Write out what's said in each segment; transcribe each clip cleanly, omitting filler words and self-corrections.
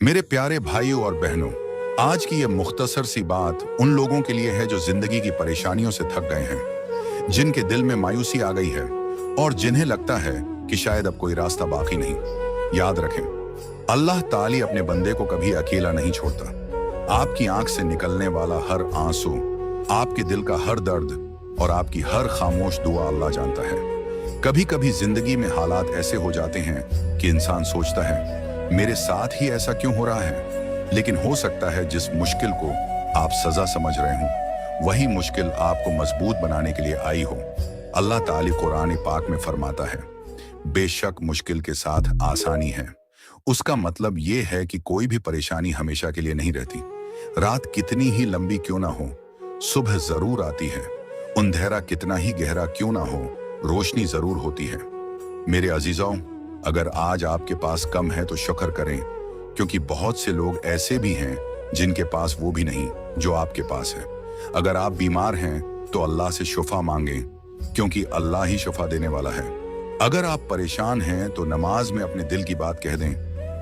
मेरे प्यारे भाइयों और बहनों, आज की यह मुख्तसर सी बात उन लोगों के लिए है जो जिंदगी की परेशानियों से थक गए हैं, जिनके दिल में मायूसी आ गई है और जिन्हें लगता है कि शायद अब कोई रास्ता बाकी नहीं। याद रखें, अल्लाह ताली अपने बंदे को कभी अकेला नहीं छोड़ता। आपकी आंख से निकलने वाला हर आंसू, आपके दिल का हर दर्द और आपकी हर खामोश दुआ अल्लाह जानता है। कभी कभी जिंदगी में हालात ऐसे हो जाते हैं कि इंसान सोचता है मेरे साथ ही ऐसा क्यों हो रहा है, लेकिन हो सकता है जिस मुश्किल को आप सजा समझ रहे हो वही मुश्किल आपको मजबूत बनाने के लिए आई हो। अल्लाह ताली कुरान पाक में फरमाता है, बेशक मुश्किल के साथ आसानी है। उसका मतलब ये है कि कोई भी परेशानी हमेशा के लिए नहीं रहती। रात कितनी ही लंबी क्यों ना हो, सुबह जरूर आती है। अंधेरा कितना ही गहरा क्यों ना हो, रोशनी जरूर होती है। मेरे अजीजों, अगर आज आपके पास कम है तो शुक्र करें, क्योंकि बहुत से लोग ऐसे भी हैं जिनके पास वो भी नहीं जो आपके पास है। अगर आप बीमार हैं तो अल्लाह से शिफा मांगें, क्योंकि अल्लाह ही शिफा देने वाला है। अगर आप परेशान हैं तो नमाज में अपने दिल की बात कह दें,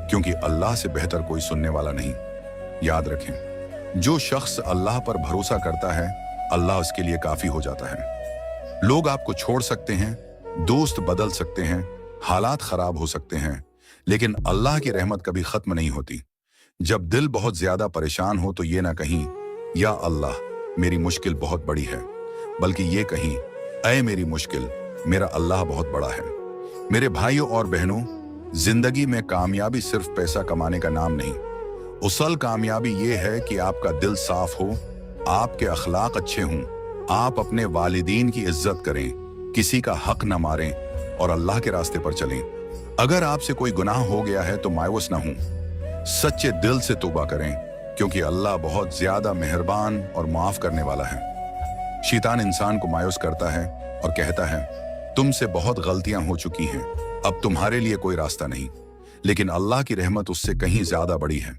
क्योंकि अल्लाह से बेहतर कोई सुनने वाला नहीं। याद रखें, जो शख्स अल्लाह पर भरोसा करता है अल्लाह उसके लिए काफी हो जाता है। लोग आपको छोड़ सकते हैं, दोस्त बदल सकते हैं, हालात खराब हो सकते हैं, लेकिन अल्लाह की रहमत कभी खत्म नहीं होती। जब दिल बहुत ज्यादा परेशान हो तो ये ना कहीं या अल्लाह मेरी मुश्किल बहुत बड़ी है, बल्कि ये कहीं ऐ मेरी मुश्किल, मेरा अल्लाह बहुत बड़ा है। मेरे भाइयों और बहनों, जिंदगी में कामयाबी सिर्फ पैसा कमाने का नाम नहीं। असल कामयाबी ये है कि आपका दिल साफ हो, आपके अखलाक अच्छे हों, आप अपने वालिदीन की इज्जत करें, किसी का हक न मारें और अल्लाह के रास्ते पर चलें। अगर आपसे कोई गुनाह हो गया है तो मायूस ना हों, सच्चे दिल से तौबा करें, क्योंकि अल्लाह बहुत ज्यादा मेहरबान और माफ करने वाला है। शैतान इंसान को मायूस करता है और कहता है तुमसे बहुत गलतियां हो चुकी हैं, अब तुम्हारे लिए कोई रास्ता नहीं। लेकिन अल्लाह की रहमत उससे कहीं ज्यादा बड़ी है।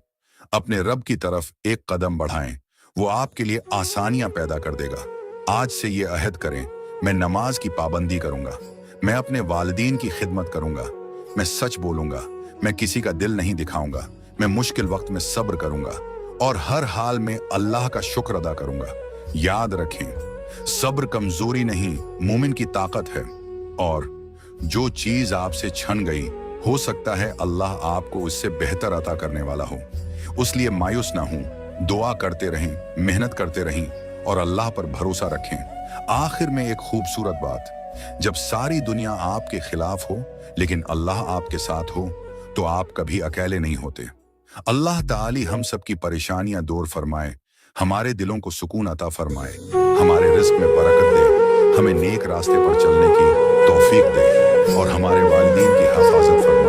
अपने रब की तरफ एक कदम बढ़ाएं, वो आपके लिए आसानियां पैदा कर देगा। आज से ये अहद करें, मैं नमाज की पाबंदी करूंगा, मैं अपने वालिदीन की खिदमत करूंगा, मैं सच बोलूंगा, मैं किसी का दिल नहीं दिखाऊंगा, मैं मुश्किल वक्त में सब्र करूंगा और हर हाल में अल्लाह का शुक्र अदा करूंगा। याद रखें, सब्र कमजोरी नहीं, मोमिन की ताकत है। और जो चीज आपसे छन गई, हो सकता है अल्लाह आपको उससे बेहतर अता करने वाला हो। उसलिए मायूस ना हो, दुआ करते रहें, मेहनत करते रहें और अल्लाह पर भरोसा रखें। आखिर में एक खूबसूरत बात, जब सारी दुनिया आपके खिलाफ हो लेकिन अल्लाह आपके साथ हो तो आप कभी अकेले नहीं होते। अल्लाह ताली हम सबकी परेशानियां दूर फरमाए, हमारे दिलों को सुकून अता फरमाए, हमारे रिस्क में बरकत दे, हमें नेक रास्ते पर चलने की तौफीक दे और हमारे वालिदीन की हिफाजत फरमाए।